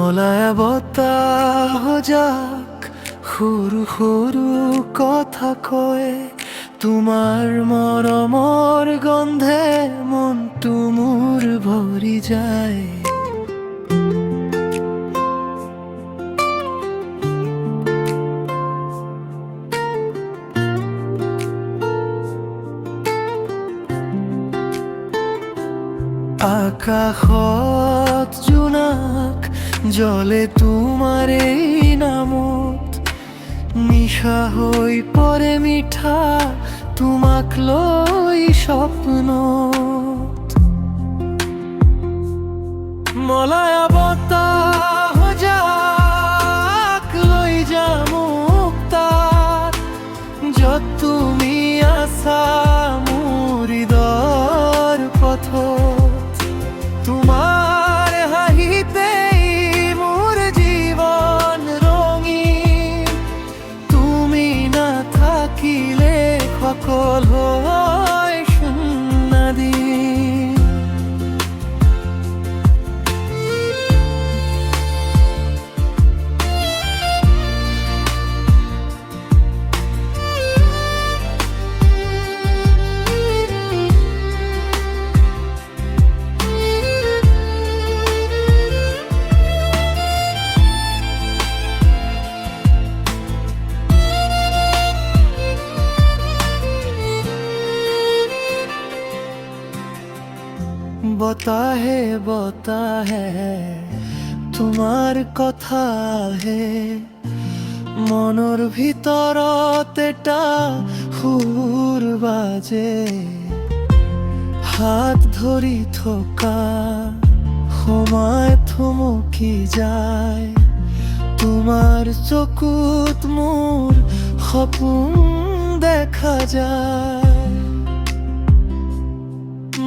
মলায়া বতাহ যাক সৰু সৰু কথা কয়, তোমাৰ মৰমৰ গন্ধে মনটো মোৰ ভৰি যায়। আকাশত জোনাক জ্বলে তোমাৰ এই নামত, নিশা হৈ পৰে মিঠা তোমাক লৈ সপোনত। মলয়া বতাহ যাক লৈ যা মোক তাত, য'ত তুমি আছা মোৰ হৃদয়ৰ পথত। তোমাৰ হাঁহিতেই মোৰ জীৱন ৰঙীন, তুমি নাথাকিলে সকল হয় শূন্য দিন। বতাহে বতাহে তোমাৰ কথা আহে, মনৰ ভিতৰত এটা সুৰ বাজে। হাত ধৰি থকা সময় থমকি যায়, তোমাৰ চকুত মোৰ সপোন দেখা যায়।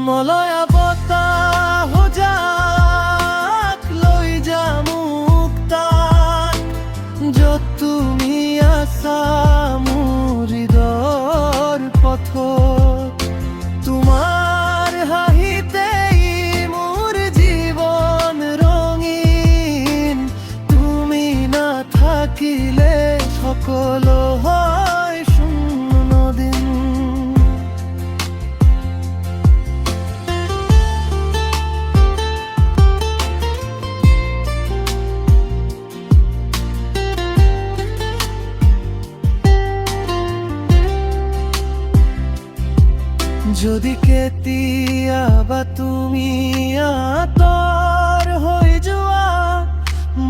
মলয়া বতাহ যাক লৈ যা মোক তাত, য'ত তুমি আছা মোৰ হৃদয়ৰ পথত। তোমাৰ হাঁহিতেই মোৰ জীৱন ৰঙীন, তুমি নাথাকিলে সকলো হয় শূন্য দিন। যদি কেতিয়াবা তুমি আঁতৰ হৈ যোৱা,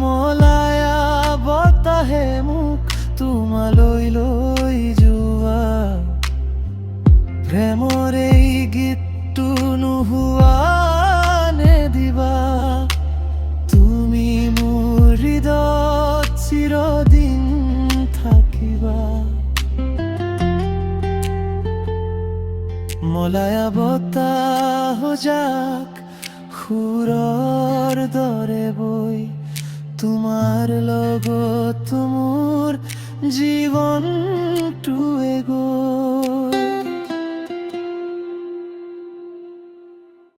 মলয়া বতাহে মোক তোমালৈ লৈ যোৱা। প্ৰেমৰ এই গীতটো নোহোৱানে দিবা, তুমি মোৰ হৃদয়ত চিৰদিন থাকিবা। মলয়া বতাহ যাক সুৰৰ দৰে বৈ, তোমাৰ লগত মোৰ জীৱনটোৱে গৈ।